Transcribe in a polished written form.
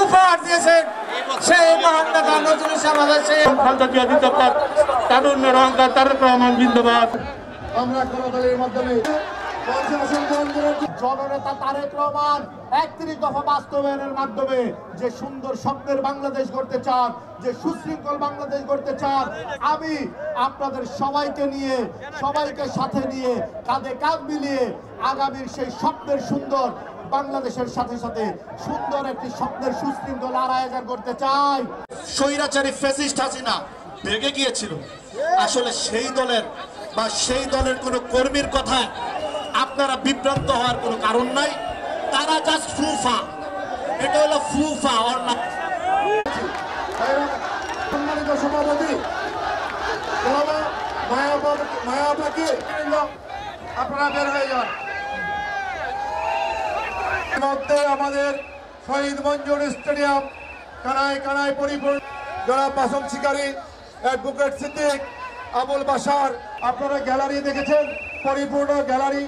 উপহার দিয়েছেন সেই মহান নেতা নজরুল ইসলাম আজাদ, সেই খালেদা জিয়া জিন্দাবাদ, তারুণ্যের অহংকার তারেক রহমান জিন্দাবাদ। আমরা করতালির মাধ্যমে জননেতা তারেক রহমান ৩১ দফা বাস্তবায়নের মাধ্যমে যে সুন্দর স্বপ্নের বাংলাদেশ গড়তে চান, যে সুশৃঙ্খল বাংলাদেশ গড়তে চান, আমি আপনাদের সবাইকে নিয়ে, সবাইকে সাথে নিয়ে, কাঁধে কাঁধ মিলিয়ে আগামীর সেই স্বপ্নের সুন্দর বাংলাদেশের সাথে সাথে সুন্দর একটি স্বপ্নের সুশৃঙ্খল আয়োজন করতে চাই। স্বৈরাচারী ফ্যাসিস্ট হাসিনা ভেগে গিয়েছিল, আসলে সেই দলের বা সেই দলের কোনো কর্মীর কথায় আপনারা বিভ্রান্ত হওয়ার কোনো কারণ নাই। তারা জাস্ট ফুফা, এটা হলো ফুফা অর না। সম্মানিত সভাপতি মায়াবাকি আপনারা বের হয়ে যান। মধ্যে আমাদের শহীদ মঞ্জুর স্টেডিয়াম কানায় কানায় পরিপূর্ণ, যারা বাসন শিকারী অ্যাডভোকেট সিদ্দিক, আবুল বাশার, আপনারা গ্যালারি দেখেছেন, পরিপূর্ণ গ্যালারি।